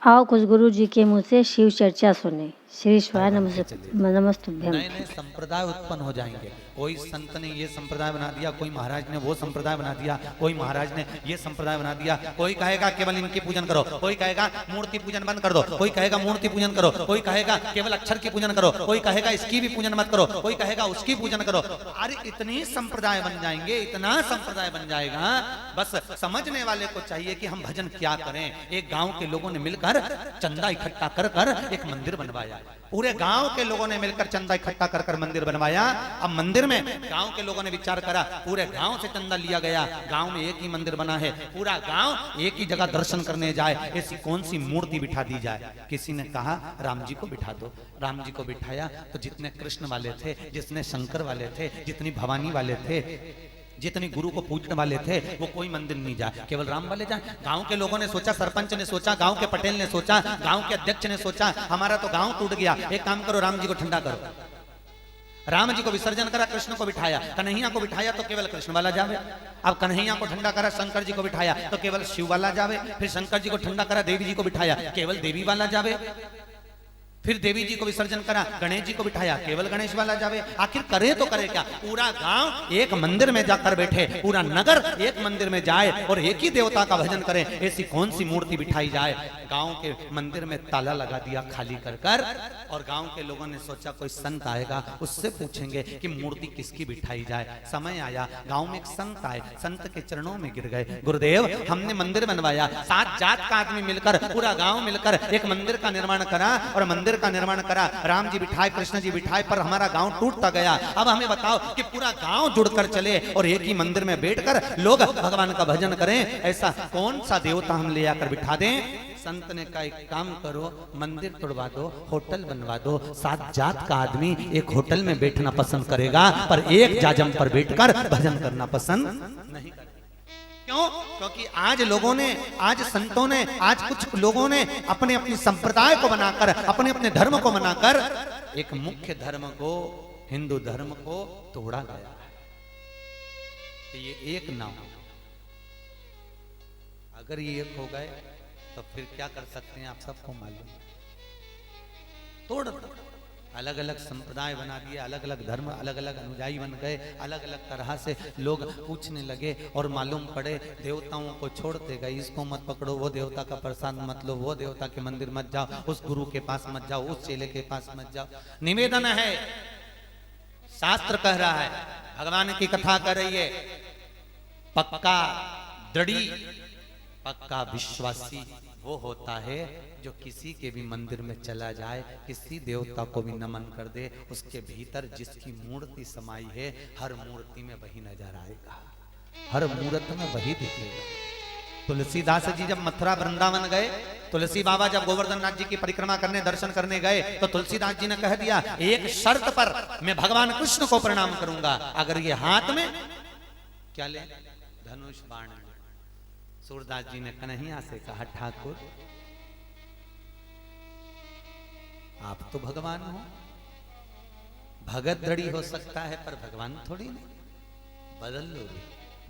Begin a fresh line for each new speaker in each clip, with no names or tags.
आओ कुछ गुरु जी के मुँह से शिव चर्चा सुने। श्री शिवाय नमस्तुभ्यम।
नए नए संप्रदाय उत्पन्न हो जाएंगे। कोई संत ने ये संप्रदाय बना दिया, कोई महाराज ने वो संप्रदाय बना दिया, कोई महाराज ने ये संप्रदाय बना दिया। कोई कहेगा केवल इनकी पूजन करो, कोई कहेगा मूर्ति पूजन बंद कर दो, कोई कहेगा मूर्ति पूजन करो, कोई कहेगा केवल अक्षर की पूजन करो, कोई कहेगा इसकी भी पूजन मत करो, कोई कहेगा उसकी पूजन करो। अरे इतनी संप्रदाय बन जाएंगे, इतना संप्रदाय बन जाएगा। बस समझने वाले को चाहिए कि हम भजन क्या करें। एक गांव के लोगों ने मिलकर चंदा इकट्ठा कर कर एक मंदिर बनवाया। पूरे गांव के लोगों ने मिलकर चंदा इकट्ठा कर कर मंदिर बनवाया। अब मंदिर में गांव के लोगों ने विचार करा, पूरे गांव से चंदा लिया गया, गांव में एक ही मंदिर बना है, पूरा गांव एक ही जगह दर्शन करने जाए, ऐसी कौन सी मूर्ति बिठा दी जाए। किसी ने कहा राम जी को बिठा दो। राम जी को बिठाया तो जितने कृष्ण वाले थे, जितने शंकर वाले थे, जितनी भवानी वाले थे, जितनी गुरु को पूजने वाले थे, वो कोई मंदिर नहीं जाए, केवल राम वाले जाए। गांव के लोगों ने सोचा, सरपंच ने सोचा, गांव के पटेल ने सोचा, गांव के अध्यक्ष ने सोचा, हमारा तो गांव टूट गया, एक काम करो राम जी को ठंडा करो। राम जी को विसर्जन करा, कृष्ण को बिठाया, कन्हैया को बिठाया तो केवल कृष्ण वाला जावे। अब कन्हैया को ठंडा करा, शंकर जी को बिठाया तो केवल शिव वाला जावे। फिर शंकर जी को ठंडा करा, देवी जी को बिठाया, केवल देवी वाला जावे। फिर देवी जी को विसर्जन करा, गणेश जी को बिठाया, केवल गणेश वाला जावे। आखिर करे तो करे क्या। पूरा गांव एक मंदिर में जाकर बैठे, पूरा नगर एक मंदिर में जाए और एक ही देवता का भजन करे, ऐसी कौन सी मूर्ति बिठाई जाए। गांव के मंदिर में ताला लगा दिया खाली कर कर, और गांव के लोगों ने सोचा कोई संत आएगा, उससे पूछेंगे कि मूर्ति किसकी बिठाई जाए। समय आया, गांव में एक संत आए, संत के चरणों में गिर गए। गुरुदेव, हमने मंदिर बनवाया, 7 जात का आदमी मिलकर, पूरा गांव मिलकर एक मंदिर का निर्माण करा, और मंदिर का निर्माण करा, राम जी बिठाए, कृष्ण जी बिठाए, पर हमारा गांव टूटता गया। अब हमें बताओ कि पूरा गांव जुड़कर चले और एक ही मंदिर में बैठकर लोग भगवान का भजन करें, ऐसा कौन सा देवता हम ले आकर बिठा दें। संत ने कहा एक काम करो, मंदिर तोड़वा दो, होटल बनवा दो। 7 जात का आदमी एक होटल में बैठना पसंद करेगा, पर एक जाजम पर बैठकर भजन करना पसंद नहीं करेगा। क्यों? क्योंकि आज लोगों ने, आज संतों ने, आज कुछ लोगों ने अपने अपनी संप्रदाय को बनाकर, अपने अपने धर्म को बनाकर एक मुख्य धर्म को, हिंदू धर्म को तोड़ा गया है। तो ये एक ना हो, अगर ये एक हो गए तो फिर क्या कर सकते हैं आप सबको मालूम। तोड़ अलग अलग संप्रदाय बना दिए, अलग अलग धर्म, अलग अलग अनुयायी बन गए, अलग अलग तरह से लोग पूछने लगे, और मालूम पड़े देवताओं को छोड़ते गए। इसको मत पकड़ो, वो देवता का प्रसाद मत लो, वो देवता के मंदिर मत जाओ, उस गुरु के पास मत जाओ, उस चेले के पास मत जाओ। निवेदन है, शास्त्र कह रहा है, भगवान की कथा कर रही है, पक्का दृढ़ी, पक्का विश्वासी वो होता है जो किसी के भी मंदिर में चला जाए, किसी देवता को भी नमन कर दे, उसके भीतर जिसकी मूर्ति समाई है, हर मूर्ति में वही नजर आएगा, हर मूर्त में वही दिखेगा। तुलसीदास जी जब मथुरा वृंदावन गए, तुलसी बाबा जब गोवर्धन नाथ जी की परिक्रमा करने, दर्शन करने गए, तो तुलसीदास जी ने कह दिया एक शर्त पर मैं भगवान कृष्ण को प्रणाम करूंगा, अगर ये हाथ में क्या ले, धनुष बाण। सूरदास जी ने कन्हैया से कहा ठाकुर आप तो भगवान हो, भगत दृढ़ी हो सकता है पर भगवान थोड़ी नहीं, बदल लो रे।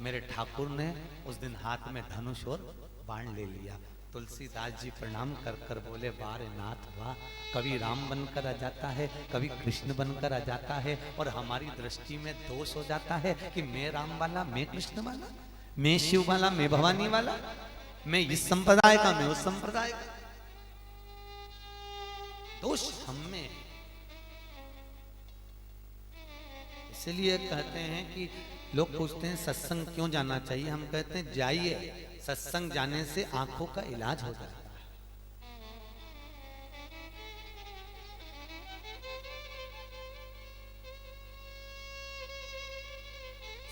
मेरे ठाकुर ने उस दिन हाथ में धनुष और बाण ले लिया। तुलसीदास जी प्रणाम कर कर बोले वाह रे नाथ वाह, कभी राम बनकर आ जाता है, कभी कृष्ण बनकर आ जाता है, और हमारी दृष्टि में दोष हो जाता है कि मैं राम वाला, मैं कृष्ण वाला, मैं शिव वाला, मैं भवानी वाला, मैं इस संप्रदाय का, मैं उस संप्रदाय का। दोष हम में। इसलिए कहते हैं कि लोग पूछते हैं सत्संग क्यों जाना चाहिए, हम कहते हैं जाइए, सत्संग जाने से आंखों का इलाज हो जाता है।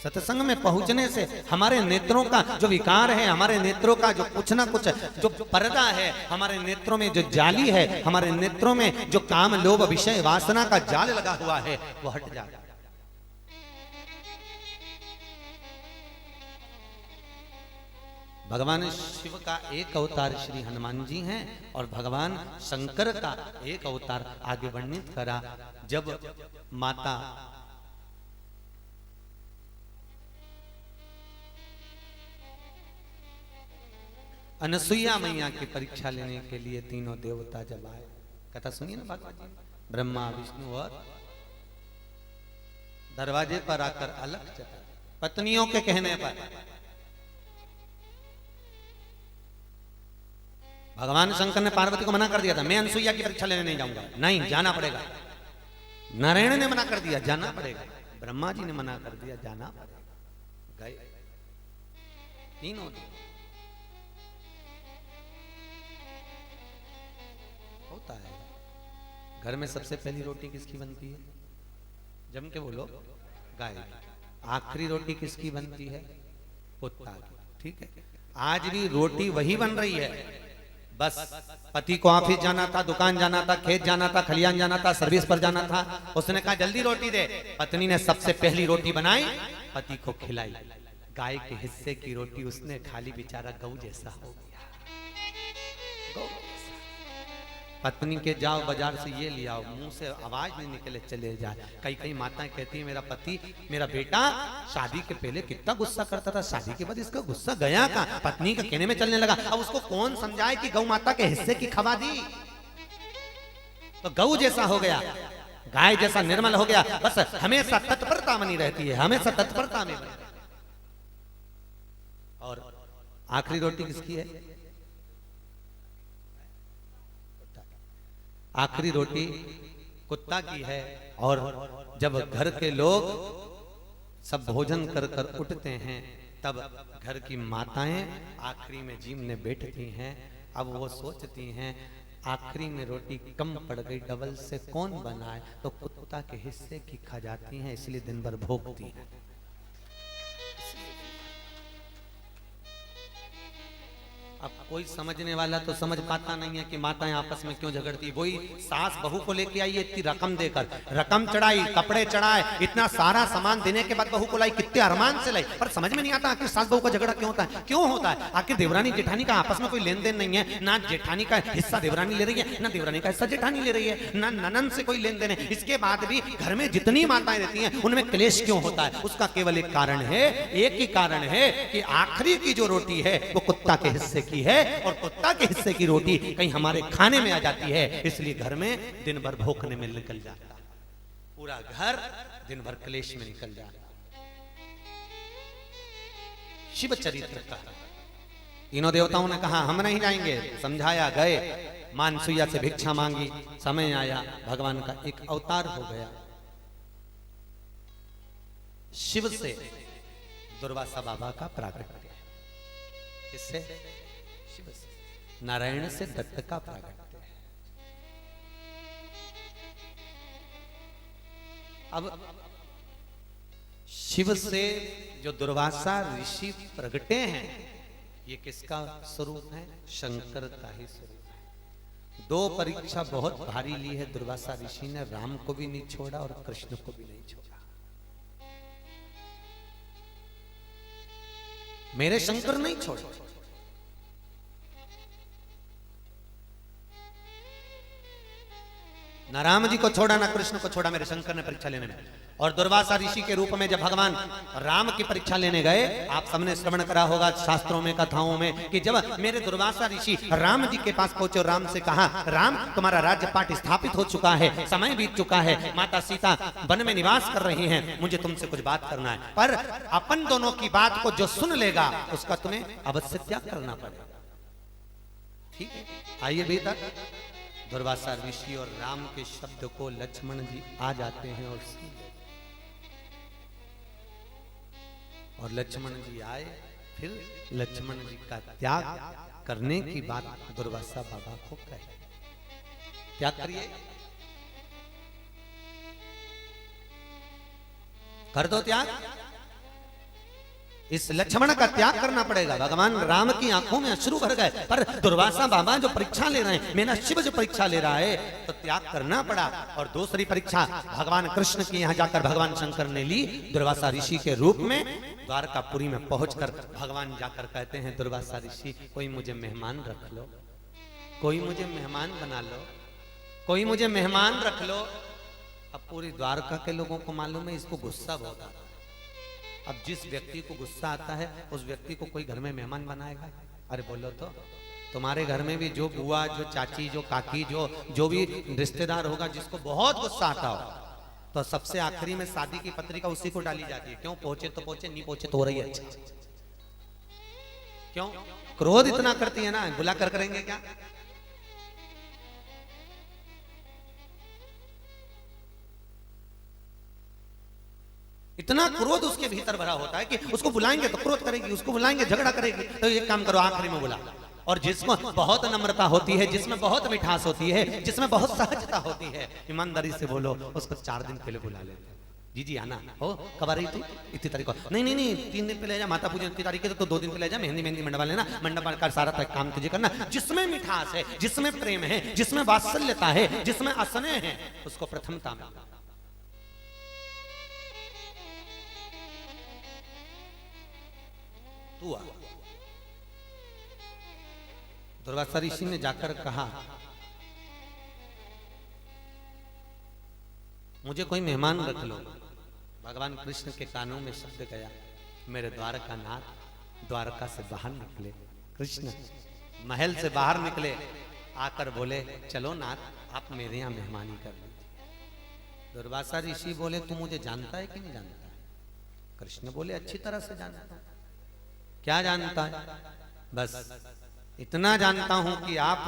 सत्संग में पहुंचने से हमारे नेत्रों का जो विकार है, हमारे नेत्रों का जो कुछ ना कुछ जो पर्दा है, हमारे नेत्रों में जो जाली है, हमारे नेत्रों में जो काम लोभ विषय वासना का जाल लगा हुआ है, वो हट जाता है। भगवान शिव का एक अवतार श्री हनुमान जी हैं, और भगवान शंकर का एक अवतार आगे वर्णित करा। जब माता अनसुईया मैया की परीक्षा लेने के लिए तीनों देवता जब आए, कथा सुनिए ना भागवत जी, ब्रह्मा विष्णु और दरवाजे पर आकर अलख जता, पत्नियों के कहने पर भगवान शंकर ने पार्वती को मना कर दिया था, मैं अनसुईया की परीक्षा लेने नहीं जाऊंगा, नहीं जाना पड़ेगा। नारायण ने मना कर दिया, जाना पड़ेगा। ब्रह्मा जी ने मना कर दिया, जाना पड़ेगा। गए तीनों। होता है घर में सबसे पहली रोटी किसकी बनती है? जम के बोलो, गाय की। आखिरी रोटी किसकी बनती है? कुत्ता की। ठीक है, आज भी रोटी वही बन रही है, बस पति को ऑफिस जाना था, दुकान जाना था, खेत जाना था, खलियान जाना था, सर्विस पर जाना था, उसने कहा जल्दी रोटी दे। पत्नी ने सबसे पहली रोटी बनाई, पति को खिलाई। गाय के हिस्से की रोटी उसने खाली, बेचारा गऊ जैसा हो गया। गऊ जैसा। पत्नी के जाओ बाजार से ये ले आओ, मुंह से आवाज नहीं निकले, चले जाए। कई कई माताएं कहती है, मेरा पति, मेरा बेटा शादी के पहले कितना गुस्सा करता था, शादी के बाद इसका गुस्सा गया कहां? पत्नी का कहने में चलने लगा। अब उसको कौन समझाए कि गौ माता के हिस्से की खवा दी, तो गऊ जैसा हो गया, गाय जैसा निर्मल हो गया। बस हमेशा तत्परता बनी रहती है, हमेशा तत्परता में। और आखिरी रोटी किसकी है? आखिरी रोटी कुत्ता की है। और जब घर के लोग सब भोजन कर कर उठते हैं, तब घर की माताएं आखिरी में जीमने बैठती हैं। अब वो सोचती हैं आखिरी में रोटी कम पड़ गई, डबल से कौन बनाए, तो कुत्ता के हिस्से की खा जाती हैं, इसलिए दिन भर भोगती हैं। अब कोई समझने वाला तो समझ पाता नहीं है कि माताएं आपस में क्यों झगड़ती। वही सास बहू को लेके आई, इतनी रकम देकर, रकम चढ़ाई, कपड़े चढ़ाए, इतना सारा सामान देने के बाद बहू को लाई, कितने अरमान से लाई, पर समझ में नहीं आता आखिर सास बहू का झगड़ा क्यों होता है, क्यों होता है। आखिर देवरानी जेठानी का आपस में कोई लेन देन नहीं है, ना जेठानी का हिस्सा देवरानी ले रही है, ना देवरानी का हिस्सा जेठानी ले रही है, ना ननन से कोई लेन देन है। इसके बाद भी घर में जितनी माताएं रहती हैं उनमें क्लेश क्यों होता है? उसका केवल एक कारण है, एक ही कारण है कि आखिरी की जो रोटी है वो कुत्ता के हिस्से की है, और कुत्ता के हिस्से की रोटी कहीं हमारे खाने में आ जाती है, इसलिए घर में दिन भर भूखने में निकल जाता, पूरा घर दिन भर क्लेश में निकल जाता। शिव चरित्र का तीनों देवताओं ने कहा हम नहीं जाएंगे, समझाया, गए, मानसुईया से भिक्षा मांगी, समय आया, भगवान का एक अवतार हो गया। शिव से दुर्वासा बाबा का प्राकट्य, इससे शिव से, नारायण से दत्त का प्राकट्य है। अब शिव से जो दुर्वासा ऋषि प्रगटे हैं, ये किसका स्वरूप है? शंकर का ही स्वरूप है। दो परीक्षा बहुत भारी ली है दुर्वासा ऋषि ने, राम को भी नहीं छोड़ा और कृष्ण को भी नहीं छोड़ा। मेरे शंकर नहीं छोड़े, ना राम जी को छोड़ा, ना कृष्ण को छोड़ा, मेरे शंकर ने परीक्षा लेने में। और दुर्वासा ऋषि के रूप में जब भगवान राम की परीक्षा लेने गए, आप सबने श्रवण करा होगा शास्त्रों में, कथाओं में, कि जब मेरे दुर्वासा ऋषि राम जी के पास पहुंचे और राम से कहा, राम तुम्हारा राज्य पाट स्थापित हो चुका है, समय बीत चुका है, माता सीता वन में निवास कर रही हैं, मुझे तुमसे कुछ बात करना है, पर अपन दोनों की बात को जो सुन लेगा उसका तुम्हें अवश्य त्याग करना पड़ेगा। ठीक है, आइए भीतर। दुर्वासा ऋषि और राम के शब्द को लक्ष्मण जी आ जाते हैं और लक्ष्मण जी आए, फिर लक्ष्मण जी का त्याग करने की बात दुर्वासा बाबा को कहे, त्याग करिए, कर दो त्याग। इस लक्ष्मण का त्याग करना पड़ेगा। भगवान राम की आंखों में अश्रु भर गए, पर दुर्वासा बाबा जो परीक्षा ले रहे हैं, मेरा शिव जो परीक्षा ले रहा है, तो त्याग करना पड़ा। और दूसरी परीक्षा भगवान कृष्ण की यहाँ जाकर भगवान शंकर ने ली, दुर्वासा ऋषि के रूप में। द्वारकापुरी में पहुंचकर भगवान जाकर कहते हैं, दुर्वासा ऋषि कोई मुझे मेहमान रख लो, कोई मुझे मेहमान बना लो, कोई मुझे मेहमान रख लो। अब पूरी द्वारका के लोगों को मालूम है इसको गुस्सा बहुत आता है। अब जिस व्यक्ति को गुस्सा आता है उस व्यक्ति को कोई घर में मेहमान बनाएगा? अरे बोलो तो, तुम्हारे घर में भी जो बुआ, जो चाची, जो काकी, जो भी रिश्तेदार होगा जिसको बहुत गुस्सा आता हो, तो सबसे आखिरी में शादी की पत्रिका उसी को डाली जाती है। क्यों? पहुंचे तो पहुंचे, नहीं पहुंचे तो हो रही है अच्छा। क्यों? क्रोध इतना करती है ना, बुला कर करेंगे क्या? इतना क्रोध उसके भीतर भरा होता है कि उसको बुलाएंगे तो क्रोध करेगी, उसको बुलाएंगे झगड़ा करेगी। तो एक काम करो, आखिरी में बुला। और जिसमें बहुत नम्रता होती है, जिसमें बहुत मिठास होती है, जिसमें बहुत सहजता होती है, ईमानदारी से बोलो, उसको 4 दिन पहले बुला लेते हैं। जी आना हो, कब आ रही तू? इतनी तारीख को? नहीं 3 दिन पहले जा, माता पूजन इतनी तारीख है तो 2 दिन पहले जा, मेहंदी मंडवा लेना, मंडप का सारा काम तुझे करना। जिसमें मिठास है, जिसमें प्रेम है, जिसमें वात्सल्यता है, जिसमें असने है, उसको प्रथमता में। तू आ। दुर्वासा ऋषि ने जाकर कहा, मुझे कोई मेहमान रख लो। भगवान कृष्ण के कानों में शब्द गया, मेरे द्वारका नाथ द्वारका से बाहर निकले। कृष्ण महल से बाहर निकले, आकर बोले, चलो नाथ, आप मेरे यहाँ मेहमानी कर लीजिए। दुर्वासा ऋषि बोले, तू मुझे जानता है कि नहीं जानता है? कृष्ण बोले, अच्छी तरह से जानता हूं। क्या जानता है? बस इतना जानता हूं कि आप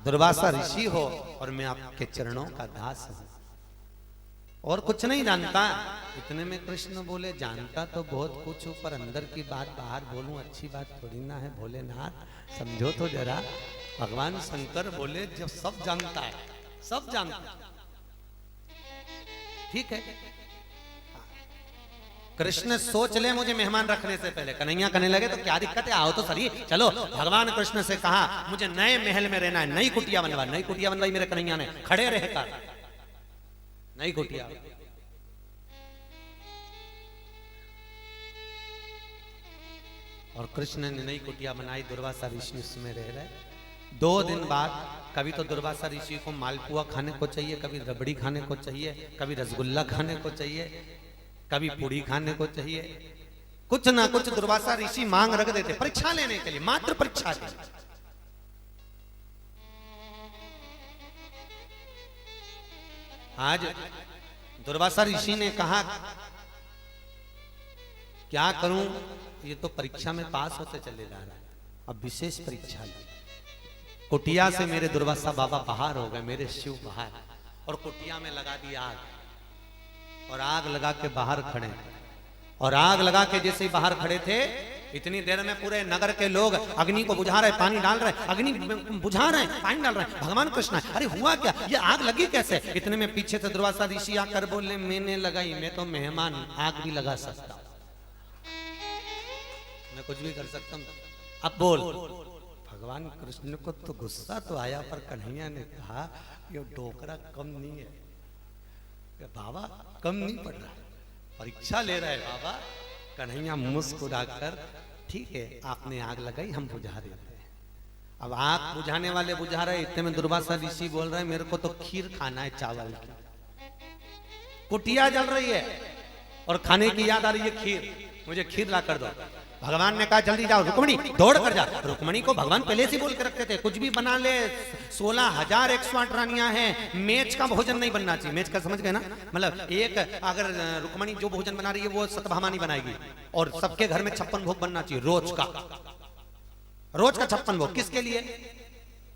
दुर्वासा ऋषि हो और मैं आपके चरणों का दास हूं, और कुछ नहीं जानता। इतने में कृष्ण बोले, जानता तो बहुत कुछ हूं, पर अंदर की बात बाहर बोलूं अच्छी बात थोड़ी ना है। भोलेनाथ समझो तो जरा। भगवान शंकर बोले, जब सब जानता है, सब जानता है, ठीक है, कृष्ण सोच ले मुझे मेहमान रखने से पहले। कन्हैया कहने लगे, तो क्या दिक्कत है, आओ तो सही। चलो, भगवान कृष्ण से कहा, मुझे नए महल में रहना है, नई कुटिया बनवा। नई कुटिया बनवाई मेरे कन्हैया ने, खड़े रहकर नई कुटिया। और कृष्ण ने नई कुटिया बनाई, दुर्वासा ऋषि उसमें रह रहे। 2 दिन बाद कभी तो दुर्वासा ऋषि को मालपुआ खाने को चाहिए, कभी रबड़ी खाने को चाहिए, कभी रसगुल्ला खाने को चाहिए, कभी पूड़ी खाने को चाहिए। कुछ ना कुछ दुर्वासा ऋषि मांग रख देते, परीक्षा लेने के लिए, मात्र परीक्षा के लिए। आज दुर्वासा ऋषि ने कहा, क्या करूं, ये तो परीक्षा में पास होते चले जा रहा है, अब विशेष परीक्षा ले। कुटिया से मेरे दुर्वासा बाबा बाहर हो गए, मेरे शिव बाहर, और कुटिया में लगा दी आग, और आग लगा के बाहर खड़े। और आग लगा के जैसे ही बाहर खड़े थे, इतनी देर में पूरे नगर के लोग अग्नि को बुझा रहे, पानी डाल रहे, अग्नि बुझा रहे, पानी डाल रहे। भगवान कृष्ण, अरे हुआ क्या, ये आग लगी कैसे? इतने में पीछे से दुर्वासा ऋषि आकर बोले, मैंने लगाई, मैं तो मेहमान, आग भी लगा सकता हूं, मैं कुछ भी कर सकता हूं। अब बोल। भगवान कृष्ण को तो गुस्सा तो आया, पर कन्हैया ने कहा, ये डोकरा कम नहीं है बाबा, कम नहीं पड़ रहा, परीक्षा ले रहा है बाबा। कन्हैया मुस्कुराकर, ठीक है, आपने आग लगाई, हम बुझा देते हैं। अब आग बुझाने वाले बुझा रहे, इतने में दुर्वासा ऋषि बोल रहे हैं, मेरे को तो खीर खाना है, चावल की। कुटिया जल रही है और खाने की याद आ रही है खीर, मुझे खीर ला कर दो। भगवान ने कहा, जल्दी जाओ, रुक्मणी दौड़ कर जा। रुक्मणी को भगवान पहले से बोल के रखते थे, कुछ भी बना ले, 16,108 रानियां हैं, मेज का भोजन नहीं बनना चाहिए। मेज का समझ गए ना, मतलब एक अगर रुक्मणी जो भोजन बना रही है वो सतभामा नहीं बनाएगी, और सबके घर में 56 भोग बनना चाहिए, रोज का 56 भोग। किसके लिए?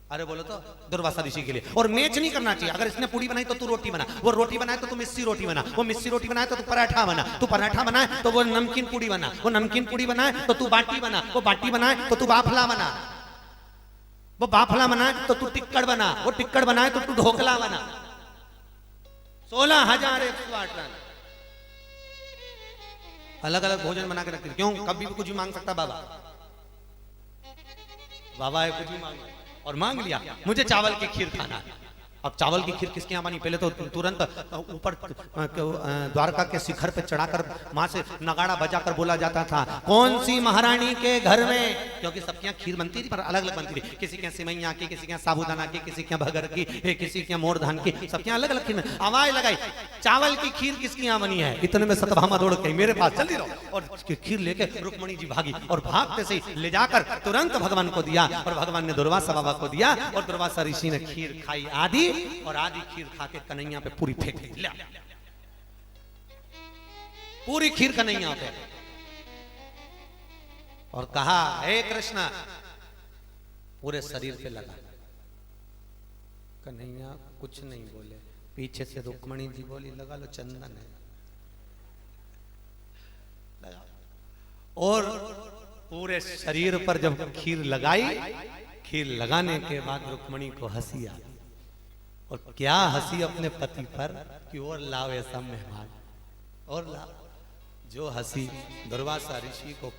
अरे बोलो तो, दुर्वासा ऋषि के लिए। और मैच नहीं करना चाहिए, अगर इसने पूड़ी बनाई तो तू रोटी बना, वो रोटी बनाए तो तू मिस्सी रोटी बना, वो मिस्सी रोटी बनाए तो तू पराठा बना, तू पराठा बनाए तो वो नमकीन पूड़ी बना, वो नमकीन पूड़ी बनाए तो तू बाटी बना, वो बाटी बनाए तो तू बाफला बना, वो बाफला बनाए तो तू टिक्कड़ बना, वो टिक्कड़ बनाए तो तू ढोकला बना। 16,108 रन अलग अलग भोजन बना के रखते। क्यों? कभी भी कुछ भी मांग सकता बाबा, बाबा है कुछ भी मांग, और मांग लिया, मुझे चावल की खीर खाना है। अब चावल की खीर किसके यहाँ बनी? पहले तो तुरंत ऊपर द्वारका के शिखर पे चढ़ाकर वहां से नगाड़ा बजाकर बोला जाता था, कौन सी महारानी के घर में, क्योंकि सबके यहाँ खीर बनती थी पर अलग अलग बनती थी, किसी के यहाँ सिमैया की, किसी के यहाँ साबूदाना की, किसी के यहाँ भगर की, किसी के यहाँ मोर धान की, सबके यहाँ अलग अलग खीर। आवाज लगाई, चावल की खीर किसके यहाँ बनी है? इतने में सतभामा दौड़ के मेरे पास जल्दी रहो, और खीर लेके रुक्मणी जी भागी और भागते से ले जाकर तुरंत भगवान को दिया, और भगवान ने दुर्वासा बाबा को दिया, और दुर्वासा ऋषि ने खीर खाई आदि, और आधी खीर खा के कन्हैया पे पूरी फेंक दी, पूरी खीर कन्हैया पे, और कहा, हे कृष्ण, पूरे शरीर पे लगा। कन्हैया कुछ नहीं बोले, पीछे से रुक्मणी जी बोली, लगा लो, चंदन है, लगा। और पूरे शरीर पर जब खीर लगाई, खीर लगाने के बाद रुक्मणी को हंसी आ, और क्या हंसी अपने पति पर कि और लाओ ऐसा मेहमान, और लाओ। जो हंसी, दुर्वासा ऋषि को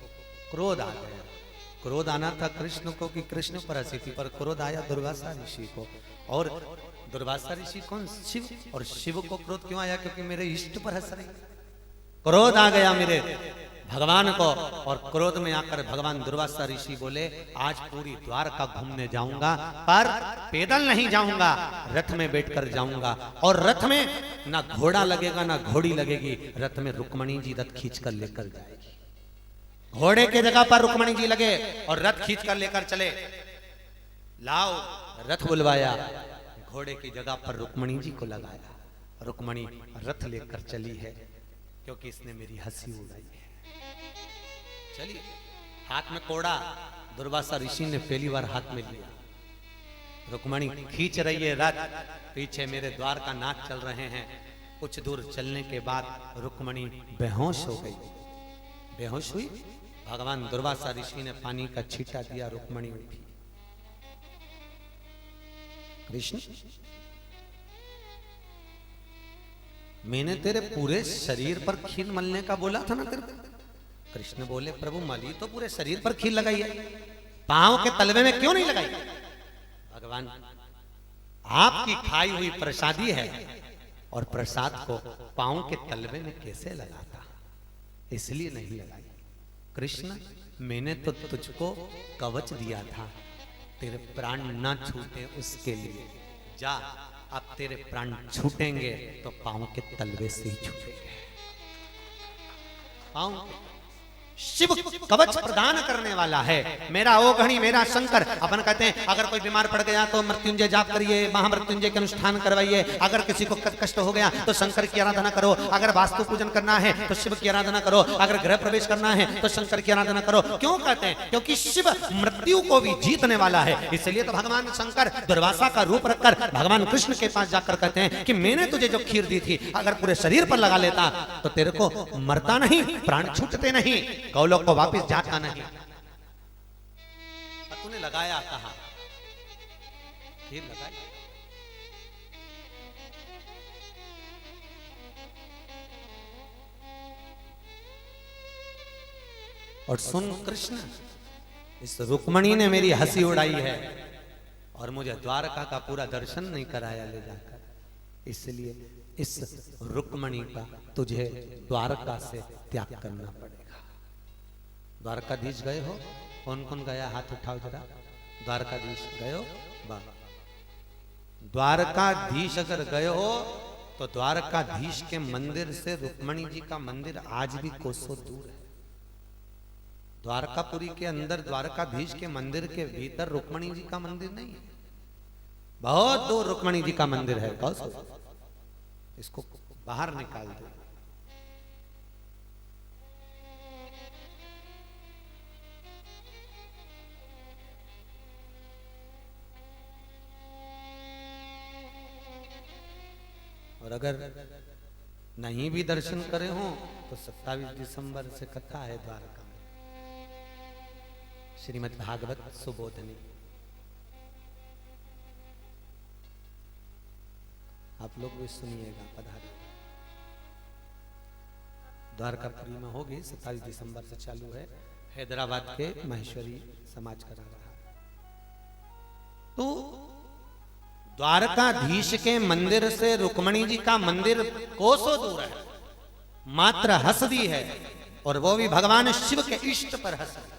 क्रोध आ गया। क्रोध आना था कृष्ण को कि कृष्ण पर हंसी थी, पर क्रोध आया दुर्वासा ऋषि को। और दुर्वासा ऋषि कौन? शिव। और शिव को क्रोध क्यों आया? क्योंकि मेरे इष्ट पर हंस रहे। क्रोध आ गया मेरे भगवान को, और क्रोध में आकर भगवान दुर्वासा ऋषि बोले, आज पूरी द्वारका घूमने जाऊंगा, पर पैदल नहीं जाऊंगा, रथ में बैठकर जाऊंगा, और रथ में ना घोड़ा लगेगा ना घोड़ी लगेगी, रथ में रुक्मणी जी रथ खींच कर लेकर जाएगी। घोड़े के जगह पर रुक्मणी जी लगे और रथ खींच कर लेकर चले। लाओ, रथ बुलवाया, घोड़े की जगह पर रुक्मणी जी को लगाया। रुक्मणी रथ लेकर चली है, क्योंकि इसने मेरी हंसी उड़ाई है। चलिए, हाथ में कोड़ा दुर्वासा ऋषि ने पहली बार हाथ में लिया। रुक्मणी खींच रही है रथ, पीछे मेरे द्वार का नाच चल रहे हैं। कुछ दूर चलने के बाद रुक्मणी बेहोश हो गई। बेहोश हुई, भगवान दुर्वासा ऋषि ने पानी का छींटा दिया, रुक्मणी उठी। कृष्ण, मैंने तेरे पूरे शरीर पर खीर मलने का बोला था ना तेरे को? कृष्ण बोले, प्रभु मली तो पूरे शरीर पर खीर लगाई है, पांव के तलवे में क्यों नहीं लगाई? भगवान, आपकी खाई हुई प्रसादी है, और प्रसाद को पांव के तलवे में कैसे लगाता, इसलिए नहीं लगाई। कृष्ण, मैंने तो तुझको कवच दिया था, तेरे प्राण ना छूटे उसके लिए। जा, अब तेरे प्राण छूटेंगे तो पांव के तलवे से ही छूटेंगे। पांव शिव कवच प्रदान करने वाला है, मेरा ओघणी, मेरा शंकर। अपन कहते हैं अगर कोई बीमार पड़ गया तो मृत्युंजय जाप करिए, महामृत्युंजय के अनुष्ठान करवाइए। अगर किसी को कष्ट हो गया तो शंकर की आराधना करो। अगर वास्तु पूजन करना है तो शिव की आराधना करो। अगर गृह प्रवेश करना है तो शंकर की आराधना करो। क्यों कहते हैं? क्योंकि शिव मृत्यु को भी जीतने वाला है। इसलिए तो भगवान शंकर दुर्वासा का रूप रखकर भगवान कृष्ण के पास जाकर कहते हैं कि मैंने तुझे जो खीर दी थी, अगर पूरे शरीर पर लगा लेता तो तेरे को मरता नहीं, प्राण छूटते नहीं, गौलोक को वापस जाता नहीं। तूने लगाया कहा? खीर लगाई। और सुन कृष्ण, इस रुक्मणी ने मेरी हंसी उड़ाई है और मुझे द्वारका का पूरा दर्शन नहीं कराया ले जाकर, इसलिए इस रुक्मणी का तुझे द्वारका से त्याग करना पड़ेगा। द्वारकाधीश गए हो? कौन कौन गया? हाथ उठाओ जरा। द्वारकाधीश गए हो? वाह। द्वारकाधीश अगर गए हो तो द्वारकाधीश के मंदिर से रुक्मणी जी का मंदिर आज भी कोसों दूर है। द्वारकापुरी के अंदर द्वारकाधीश के मंदिर के भीतर रुक्मणी जी का मंदिर नहीं है, बहुत दूर रुक्मणी जी का मंदिर है। इसको बाहर निकाल दो। और अगर नहीं भी दर्शन करे हो तो 27 दिसंबर से कथा है द्वारका में, श्रीमद् भागवत सुबोधनी। आप लोग भी सुनिएगा, पधारिए। द्वारकापुरी में होगी, 27 दिसंबर से चालू है। हैदराबाद के महेश्वरी समाज करा रहा है। तो द्वारकाधीश के मंदिर से रुक्मणी जी का मंदिर कोसों दूर है, मात्र हंसदी है, और वो भी भगवान शिव के इष्ट पर हंसदी।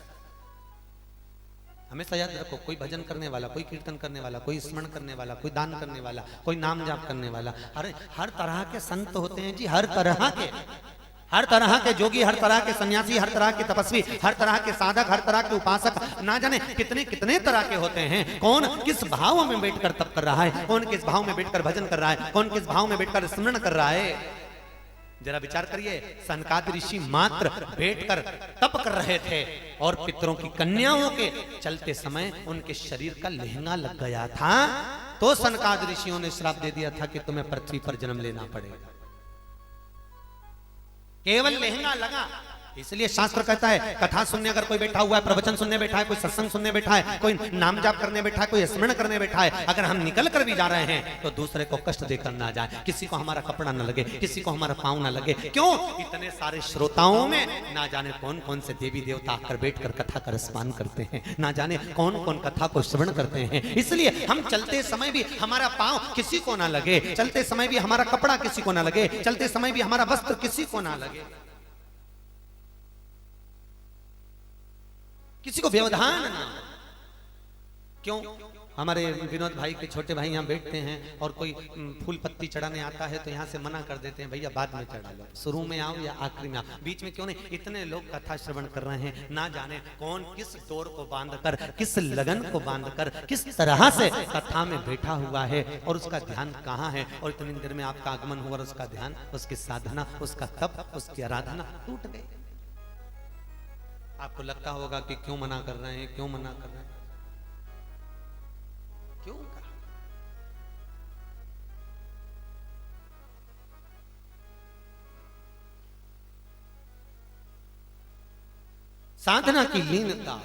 हमेशा याद रखो, कोई भजन करने वाला, कोई कीर्तन करने वाला, कोई स्मरण करने वाला, कोई दान करने वाला, कोई नाम जाप करने वाला, हर तरह के संत होते हैं जी, हर तरह के जोगी, हर तरह के सन्यासी, हर तरह के तपस्वी, हर तरह के साधक, हर तरह के उपासक, ना जाने कितने कितने तरह के होते हैं। कौन किस भाव में बैठकर तप कर रहा है, कौन किस भाव में बैठकर भजन कर रहा है, कौन किस भाव में बैठकर स्मरण कर रहा है। जरा विचार करिए, सनकादिक ऋषि मात्र बैठकर तप कर रहे थे और पितरों की कन्याओं के चलते समय उनके शरीर का लहंगा लग गया था, तो सनकादिक ऋषियों ने श्राप दे दिया था कि तुम्हें पृथ्वी पर जन्म लेना पड़ेगा। केवल लहंगा लगा, इसलिए शास्त्र कहता है कथा सुनने अगर कोई बैठा हुआ है, प्रवचन सुनने बैठा है, कोई सत्संग सुनने बैठा है, कोई नाम जाप करने बैठा है, कोई स्मरण करने बैठा है, अगर हम निकल कर भी जा रहे हैं तो दूसरे को कष्ट देकर ना जाए, किसी को हमारा कपड़ा ना लगे, किसी को हमारा पाँव ना लगे। क्यों? इतने सारे श्रोताओं में ना जाने कौन कौन से देवी देवता आकर बैठकर कथा का रसपान करते हैं, ना जाने कौन कौन कथा को श्रवण करते हैं। इसलिए हम चलते समय भी हमारा पाँव किसी को ना लगे, चलते समय भी हमारा कपड़ा किसी को ना लगे, चलते समय भी हमारा वस्त्र किसी को ना लगे, किसी को व्यवधान ना। क्यों? हमारे विनोद भाई के छोटे भाई यहाँ बैठते हैं और कोई फूल पत्ती चढ़ाने आता है तो यहाँ से मना कर देते हैं, भैया बाद में चढ़ा लो, शुरू में आओ या आखिरी में आओ, बीच में क्यों नहीं। इतने लोग कथा श्रवण कर रहे हैं, ना जाने कौन किस डोर को बांधकर, किस लगन को बांधकर, किस तरह से कथा में बैठा हुआ है और उसका ध्यान कहाँ है। और इतनी देर में आपका आगमन हुआ, उसका ध्यान, उसकी साधना, उसका तप, उसकी आराधना टूट गई। आपको लगता होगा कि क्यों मना कर रहे हैं, क्यों मना कर रहे हैं, क्यों कहा? साधना की लीनता,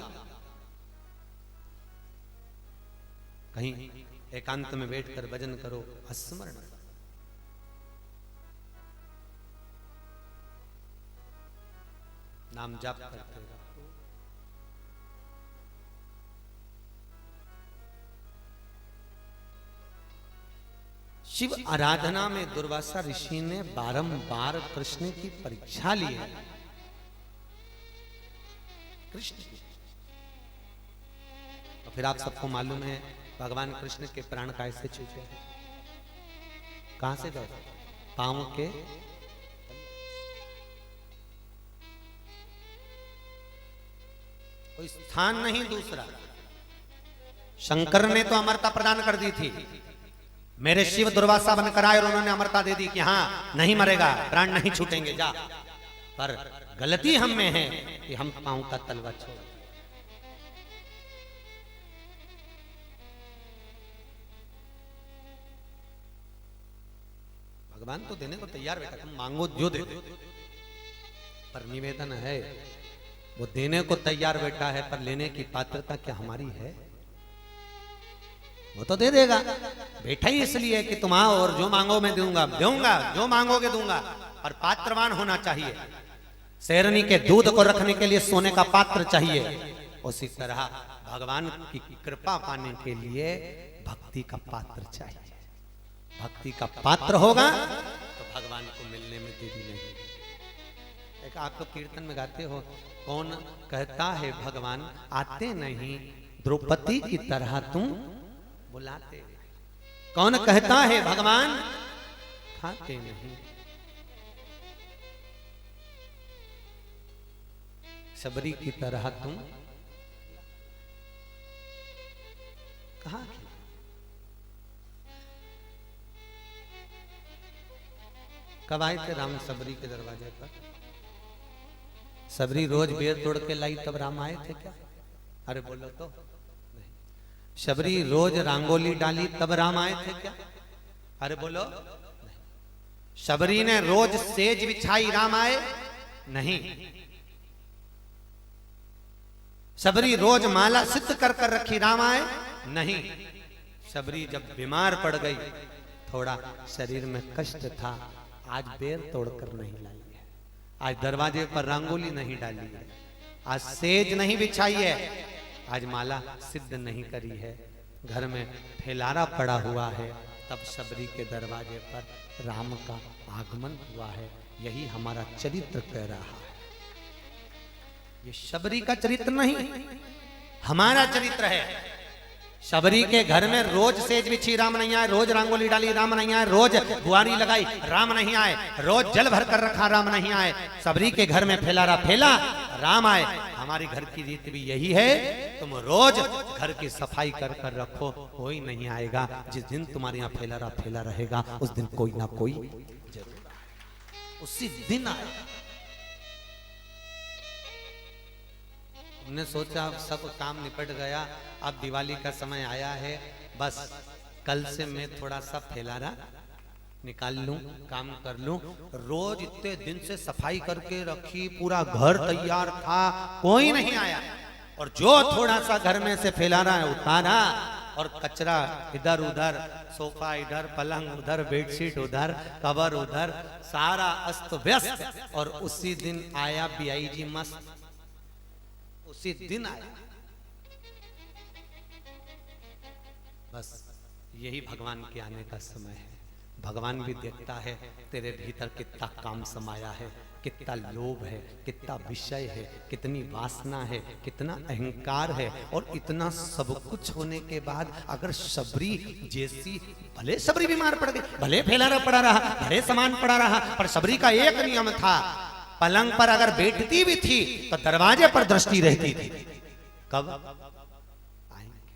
कहीं एकांत में बैठकर भजन करो, स्मरण, नाम जाप करते रहो। शिव आराधना में दुर्वासा ऋषि ने बारंबार कृष्ण की परीक्षा ली है। कृष्ण की, तो फिर आप सबको मालूम है भगवान कृष्ण के प्राण कैसे छूटे, कहां से गए? पांव के, कोई स्थान नहीं दूसरा। शंकर ने तो अमरता प्रदान कर दी थी, मेरे शिव दुर्वासा बनकर आए और उन्होंने अमरता दे दी कि हाँ नहीं मरेगा, प्राण नहीं छूटेंगे, जा। पर गलती हम में है कि हम पांव का तलवा छोड़। भगवान तो देने को तैयार बैठा, तुम मांगो जो दे दो, पर निवेदन है वो देने को तैयार बैठा है, पर लेने की पात्रता क्या हमारी है? वो तो दे देगा, बैठा ही इसलिए कि तुम आओ और जो मांगो मैं दूंगा, जो मांगोगे दूंगा, और पात्रवान होना चाहिए। शेरनी के दूध को रखने के लिए सोने का पात्र चाहिए, उसी तरह भगवान की कृपा पाने के लिए भक्ति का पात्र चाहिए। भक्ति का पात्र होगा तो भगवान को मिलने में देरी नहीं। एक आप तो कीर्तन में गाते हो, कौन कहता है भगवान आते नहीं, द्रौपदी की तरह तुम बुलाते। कौन कहता है भगवान खाते नहीं, शबरी की तरह तुम कहां की? कब आए थे राम शबरी के दरवाजे पर? शबरी रोज बेर तोड़ के लाई तब राम आए थे क्या? अरे बोलो तो। शबरी रोज रंगोली डाली तब राम आए थे क्या? अरे बोलो नहीं। शबरी ने रोज सेज बिछाई, राम आए नहीं। शबरी रोज माला सिद्ध कर कर रखी, राम आए नहीं। शबरी जब बीमार पड़ गई, थोड़ा शरीर में कष्ट था, आज बेर तोड़कर नहीं लाई है, आज दरवाजे पर रंगोली नहीं डाली है, आज सेज नहीं बिछाई है, आज माला सिद्ध नहीं करी है। घर में फैलारा पड़ा हुआ है, तब शबरी के दरवाजे पर राम का आगमन हुआ है। यही हमारा चरित्र कह रहा है। ये शबरी का चरित्र नहीं, हमारा चरित्र है। शबरी के घर में रोज सेज बिछी, राम नहीं आए। रोज रंगोली डाली, राम नहीं आए। रोज बुआरी लगाई, राम नहीं आए। रोज जल भर कर रखा, राम नहीं आए। शबरी के घर में फैलारा फैला, राम आए। हमारी घर की रीत भी यही है, तुम रोज घर की सफाई कर कर रखो, कोई नहीं आएगा। जिस दिन तुम्हारे यहाँ फैलारा फैला रहेगा, उस दिन कोई ना कोई जरूर, उसी दिन आएगा। हमने सोचा सब काम निपट गया, अब दिवाली का समय आया है, बस कल से मैं थोड़ा सा फैलारा निकाल लूं, काम कर लूं। रोज इतने दिन से सफाई करके रखी, पूरा घर तैयार था, कोई नहीं आया। और जो थोड़ा सा घर में से फैलारा है उतारा, और कचरा इधर उधर, सोफा इधर, पलंग उधर, बेडशीट उधर, कवर उधर, सारा अस्त व्यस्त। और उसी दिन आया बीआईजी मस्त, उसी दिन आया। बस यही भगवान के आने का समय है। भगवान भी देखता है तेरे भीतर कितना काम समाया है, कितना लोभ है, कितना विषय है, कितनी वासना है, कितना अहंकार है। और इतना सब कुछ होने के बाद अगर शबरी जैसी, भले शबरी बीमार पड़ गई, भले फैलारा पड़ा रहा, भले सामान पड़ा रहा, पर शबरी का एक नियम था, पलंग पर अगर बैठती भी थी तो दरवाजे पर दृष्टि रहती थी। कब आएंगे?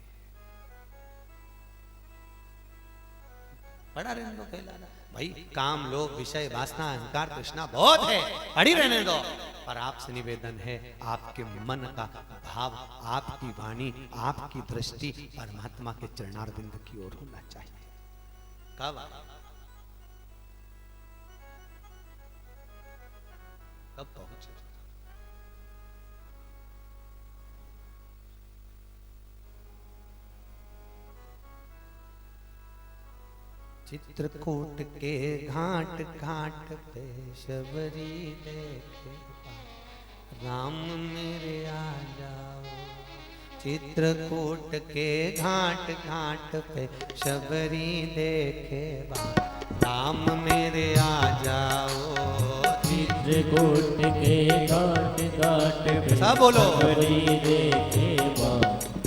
पड़ा रहने दो फैलारा। भाई काम, लोभ, विषय, वासना, अहंकार, तृष्णा बहुत है, पड़ी रहने दो। पर आपसे निवेदन है, आपके मन का भाव, आपकी वाणी, आपकी दृष्टि परमात्मा के चरणारविंद की ओर होना चाहिए। कब पहुंचे? चित्रकूट के घाट घाट पे शबरी देखे, राम मेरे आ जाओ। चित्रकूट के घाट घाट पे शबरी देखे, राम मेरे आ जाओ।
चित्रकूट के घाट घाट पे
सब बोलो,
शबरी देखे,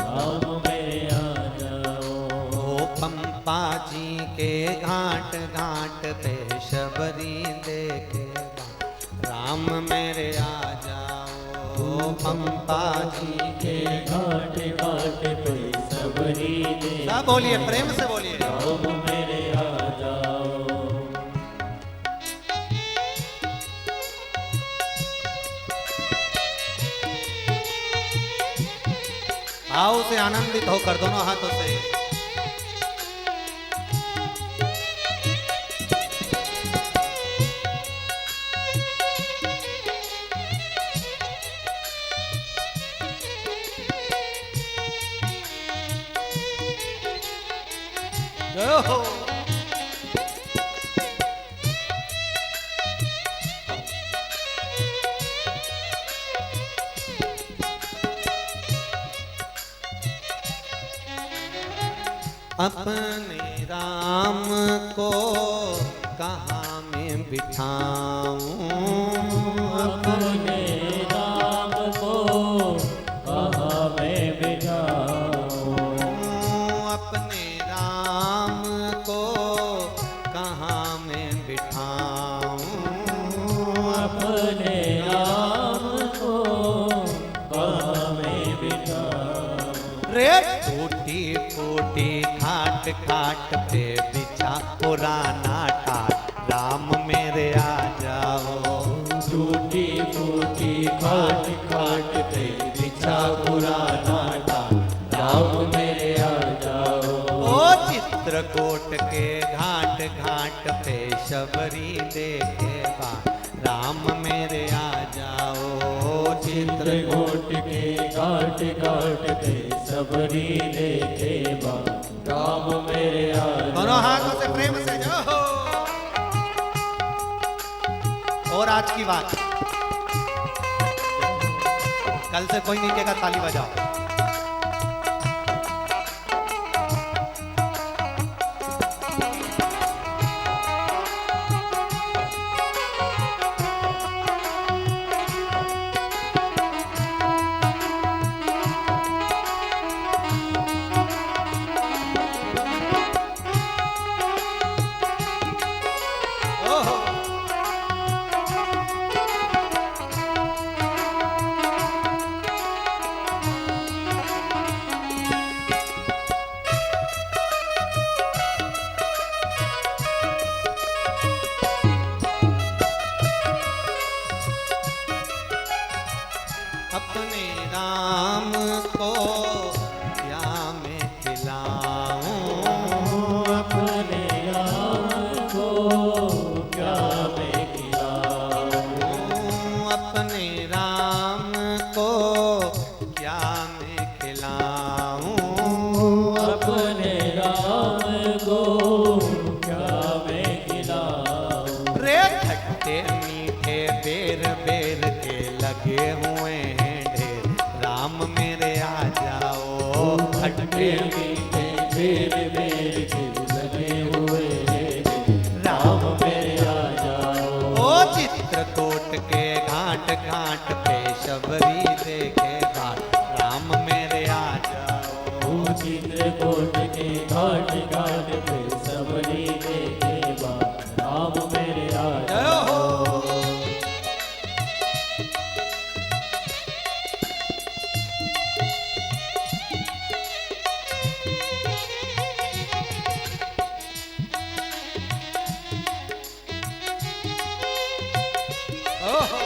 राम मेरे आ जाओ।
ओ पंपा जी के घाट घाट पे शबरी देखे, राम मेरे आ जाओ। ओ पंपा जी
के घाट घाट पे शबरी देखे,
सब बोलिए, प्रेम से बोलिए,
राम मेरे आ जाओ।
आओ से आनंदित होकर दोनों हाथों से। जय हो। अपने राम को कहाँ मैं बिठाऊं,
अपने राम को कहाँ मैं बिठाऊं।
अपने राम को कहाँ मैं बिठाऊं,
अपने राम को कहाँ मैं बिठाऊं।
रे टूटी फूटी खाट खाट पे बिछा पुराना टाट, राम मेरे आ जाओ।
टूटी फूटी खाट खाट पे बिछा पुराना टाट, राम मेरे आ जाओ।
ओ चित्रकूट के घाट घाट पे शबरी देखे, राम मेरे आ जाओ।
चित्रकूट के घाट घाट पे शबरी देखे, राम मेरे आ जाओ।
दोनों हाथों से प्रेम से जो। और आज की बात, कल से कोई नहीं कहेगा ताली बजाओ। को क्या मैं खिलाऊं,
अपने राम को क्या मैं खिलाऊं,
अपने राम को क्या मैं खिलाऊं,
अपने राम को क्या मैं खिलाऊं।
रे खट्टे मीठे बेर बेर के लगे हुए हैं ढेर, राम मेरे आ जाओ, खट्टे
मीठे बेर बेर के लगे हुए हैं, राम मेरे आ जाओ।
ओ चित्रकूट के घाट घाट पे शबरी देखे बात, राम मेरे आ जाओ,
चित्रकूट के घाट घाट पे सबरी देखे बात, राम मेरे आ
जय हो। ओहो।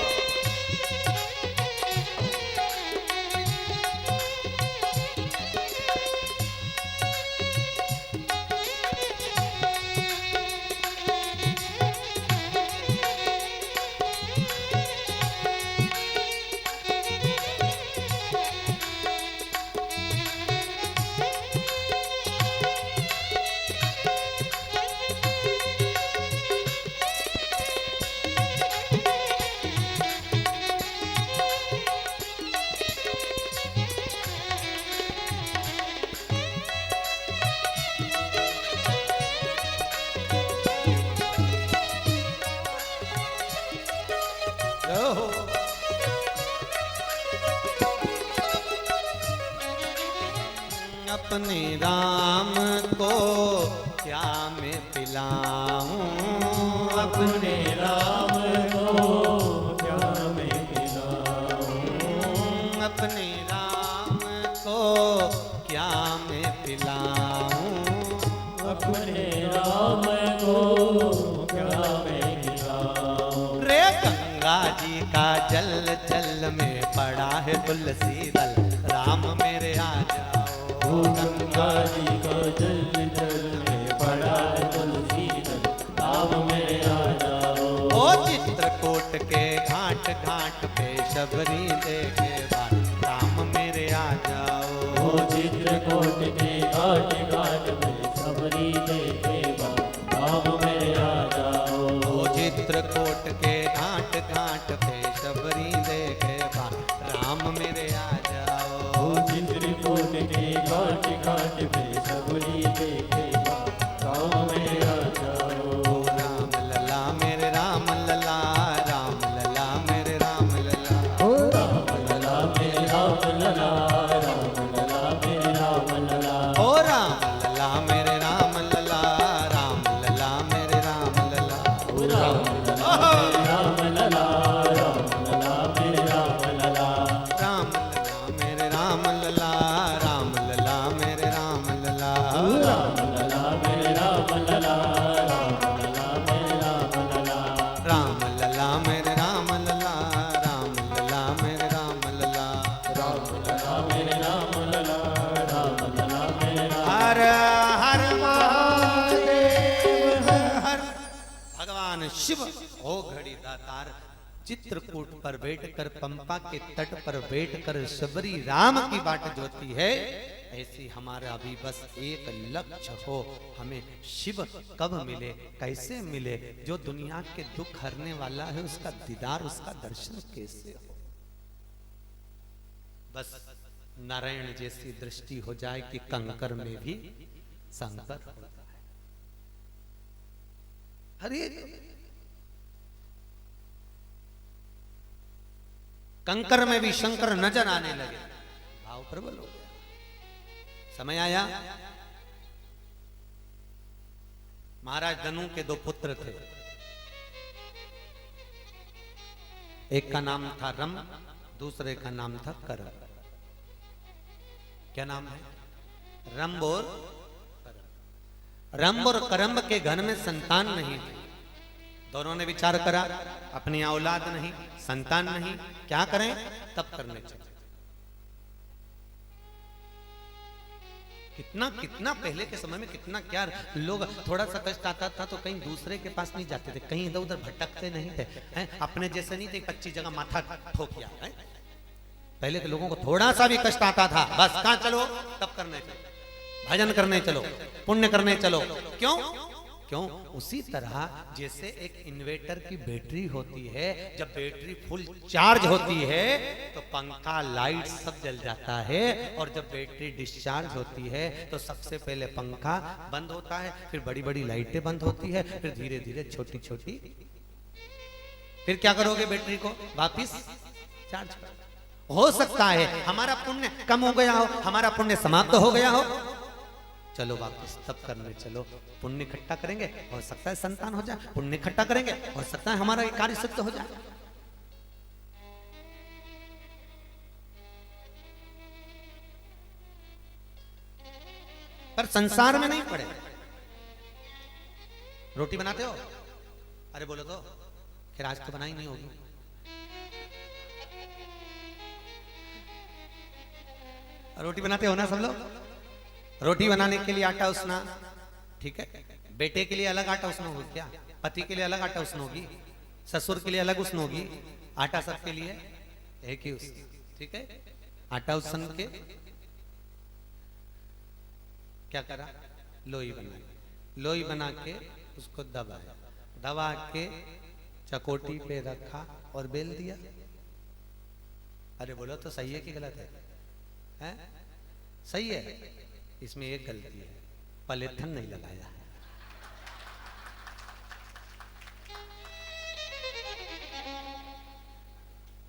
हो। अपने राम को क्या मैं पिलाऊं,
अपने राम को क्या मैं खिलाऊं,
अपने राम को क्या मैं पिलाऊं,
अपने राम को क्या मैं खिलाऊं।
रे गंगा जी का जल जल में पड़ा है तुलसी दल, राम मेरे आ जाओ,
गंगा जी का जल जल में पड़ा है तुलसी दल, राम मेरे आ जाओ।
ओ चित्रकूट के घाट घाट पे शबरी देखे बात, राम मेरे आ जाओ,
ओ चित्रकूट के घाट घाट में सबरी देखे बात, राम मेरे आ जाओ।
ओ चित्रकूट के घाट घाट पे शबरी देखे बात, राम मेरे आ जाओ,
ओ चित्रकूट के घाट घाट पे सबरी देखे बात, राम मेरे आ जाओ।
ओ राम लला मेरे राम लला, राम लला मेरे राम लला,
ओ राम लला मेरे राम लला, राम लला मेरे राम लला।
ओ राम लला मेरे राम लला, राम लला मेरे राम लला,
ओ राम लला मेरे राम लला, राम लला मेरे राम लला।
राम लला मेरे राम लला, राम लला मेरे राम लला,
ओ राम लला मेरे राम लला, राम लला मेरे राम लला।
राम लला मेरे राम लला, राम लला मेरे राम लला,
राम लला मेरे राम लला, राम लला मेरे राम।
हर हर महादेव हर। भगवान शिव हो घड़ी दातार, चित्रकूट पर बैठकर पंपा के तट पर बैठकर शबरी राम की बाट जोती है, ऐसी हमारा भी बस एक लक्ष्य हो, हमें शिव कब मिले, कैसे मिले, जो दुनिया के दुख हरने वाला है उसका दीदार, उसका दर्शन कैसे हो। बस नारायण जैसी दृष्टि हो जाए कि कंकर में भी शंकर होता है। हरे कंकर में भी शंकर नजर आने लगे, भाव प्रबल हो गया। समय आया, महाराज धनु के दो पुत्र थे, एक का नाम था रम, दूसरे का नाम था करम। क्या नाम है? रंब और करम। रंब और करम के घर में संतान नहीं थी। दोनों ने विचार करा, अपनी औलाद नहीं, संतान नहीं, क्या करें? तप करने चले। कितना कितना पहले के समय में कितना क्या लोग थोड़ा सा कष्ट आता था तो कहीं दूसरे के पास नहीं जाते थे, कहीं इधर उधर भटकते नहीं थे, हैं? अपने जैसे नहीं थे 25 जगह माथा ठोकिया है। पहले के लोगों को थोड़ा सा भी कष्ट आता था बस कहां चलो, तब करने चलो, भजन करने चलो, पुण्य करने चलो। क्यों क्यों? उसी तरह जैसे एक इन्वर्टर की बैटरी होती है, जब बैटरी फुल चार्ज होती है तो पंखा लाइट सब जल जाता है, और जब बैटरी डिस्चार्ज होती है तो सबसे पहले पंखा बंद होता है, फिर बड़ी बड़ी लाइटें बंद होती है, फिर धीरे धीरे छोटी छोटी, फिर क्या करोगे बैटरी को वापिस चार्ज। हो सकता है हमारा पुण्य कम हो गया हो, हमारा पुण्य समाप्त हो गया हो, चलो वापस तब करने चलो, पुण्य इकट्ठा करेंगे, हो सकता है संतान हो जाए, पुण्य इकट्ठा करेंगे, हो सकता है हमारा कार्य सिद्ध हो जाए। पर संसार में नहीं पड़े। रोटी बनाते हो? अरे बोलो तो, खैर आज तो बनाई नहीं होगी। रोटी बनाते हो ना सब लोग? रोटी बनाने के लिए आटा उसना, ठीक है, बेटे के लिए अलग आटा उसना होगी क्या? पति के लिए अलग आटा उसना होगी, ससुर के लिए अलग उसना होगी, आटा सबके लिए एक ही उस, ठीक है। आटा उसन के क्या करा? लोई बनाई, लोई बना के उसको दबाया, दबा के चकोटी पे रखा और बेल दिया। अरे बोलो तो सही है कि गलत है? हैं? सही है। इसमें एक गलती है, पलेथन नहीं लगाया।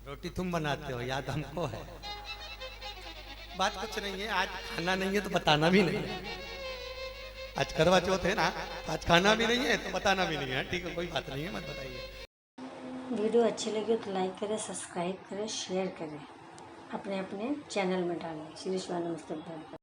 रोटी तुम बनाते हो, याद हमको है। बात कुछ नहीं है, आज खाना नहीं है तो बताना भी नहीं है। आज करवा चौथ है ना, आज खाना भी नहीं है तो बताना भी नहीं है, ठीक है, कोई बात नहीं है, मत बताइए।
वीडियो अच्छी लगी तो लाइक करें, सब्सक्राइब करें, शेयर करें, अपने अपने चैनल में डालें। श्री शिवाय नमस्ते।